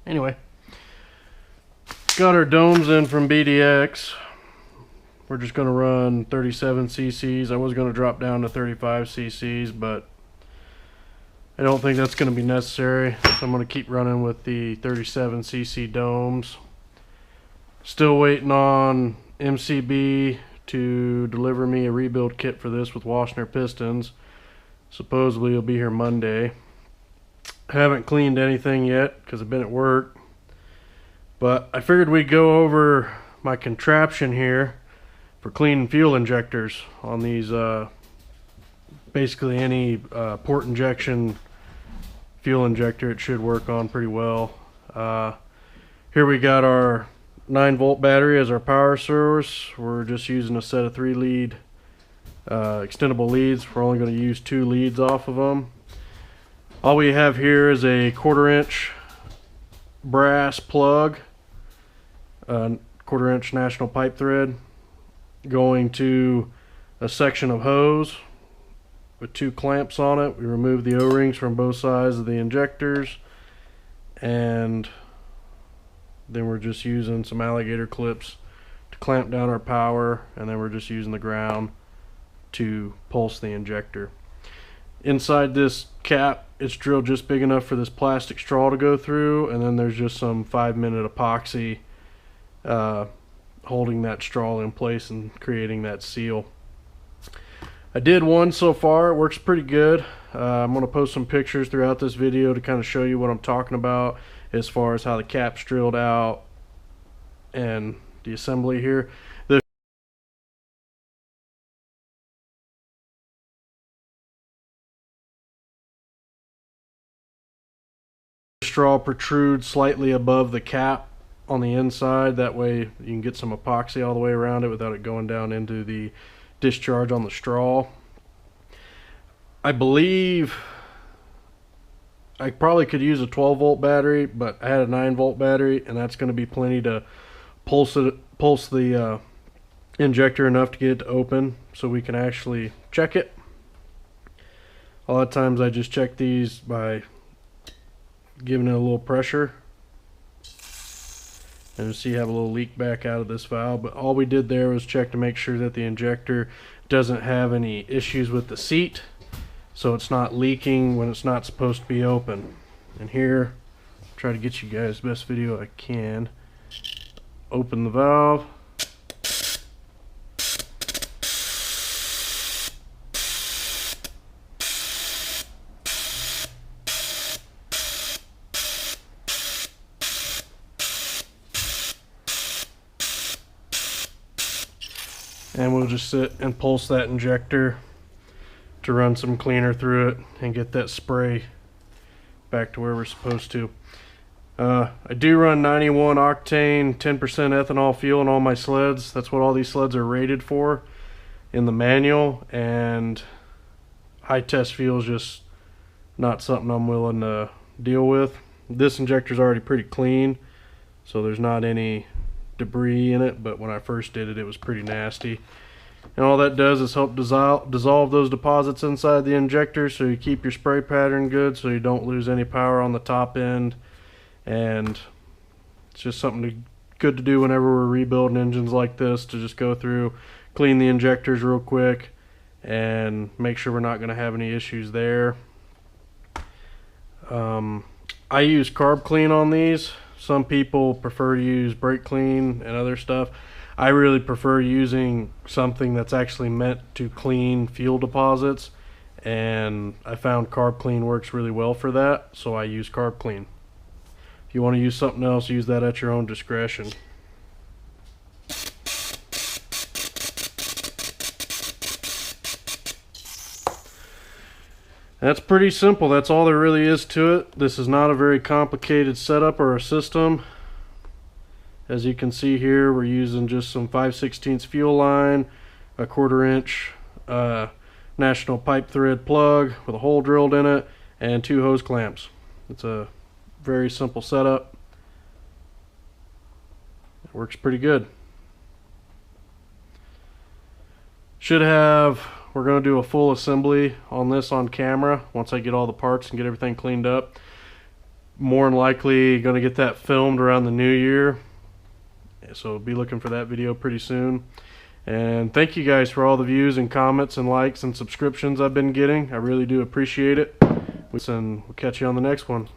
Anyway, got our domes in from BDX. We're just going to run 37 cc's. I was going to drop down to 35 cc's, but I don't think that's going to be necessary. So I'm going to keep running with the 37 cc domes. Still waiting on MCB to deliver me a rebuild kit for this with Washner pistons. Supposedly it'll be here Monday. I haven't cleaned anything yet because I've been at work, but I figured we'd go over my contraption here for cleaning fuel injectors on these basically any port injection fuel injector. It should work on pretty well. Here we got our 9-volt battery as our power source. We're just using a set of 3 lead extendable leads. We're only going to use 2 leads off of them. All we have here is a 1/4-inch brass plug, 1/4-inch national pipe thread going to a section of hose with 2 clamps on it. We remove the O-rings from both sides of the injectors, and then we're just using some alligator clips to clamp down our power, and then we're just using the ground to pulse the injector. Inside this cap, it's drilled just big enough for this plastic straw to go through, and then there's just some 5-minute epoxy holding that straw in place and creating that seal. I did one so far. It works pretty good. I'm going to post some pictures throughout this video to kind of show you what I'm talking about as far as how the cap's drilled out and the assembly here. The straw protrudes slightly above the cap on the inside. That way you can get some epoxy all the way around it without it going down into the discharge on the straw. I believe I probably could use a 12-volt battery, but I had a 9-volt battery, and that's going to be plenty to pulse the injector enough to get it to open so we can actually check it. A lot of times I just check these by giving it a little pressure, and you see you have a little leak back out of this valve. But all we did there was check to make sure that the injector doesn't have any issues with the seat, so it's not leaking when it's not supposed to be open. And here, I'll try to get you guys the best video I can. Open the valve. And we'll just sit and pulse that injector to run some cleaner through it and get that spray back to where we're supposed to. I do run 91 octane 10% ethanol fuel in all my sleds. That's what all these sleds are rated for in the manual, and high test fuel is just not something I'm willing to deal with. This injector is already pretty clean, so there's not any debris in it, but when I first did it, it was pretty nasty. And all that does is help dissolve those deposits inside the injector, so you keep your spray pattern good, so you don't lose any power on the top end. And it's just something good to do whenever we're rebuilding engines like this, to just go through, clean the injectors real quick, and make sure we're not going to have any issues there. I use carb clean on these. Some people prefer to use brake clean and other stuff. I really prefer using something that's actually meant to clean fuel deposits, and I found carb clean works really well for that, so I use carb clean. If you want to use something else, use that at your own discretion. That's pretty simple. That's all there really is to it. This is not a very complicated setup or a system. As you can see here, we're using just some 5/16 fuel line, a 1/4-inch national pipe thread plug with a hole drilled in it, and 2 hose clamps. It's a very simple setup. It works pretty good. Should have, we're going to do a full assembly on this on camera once I get all the parts and get everything cleaned up. more than likely going to get that filmed around the new year, so be looking for that video pretty soon. And thank you guys for all the views and comments and likes and subscriptions I've been getting. I really do appreciate it. And we'll catch you on the next one.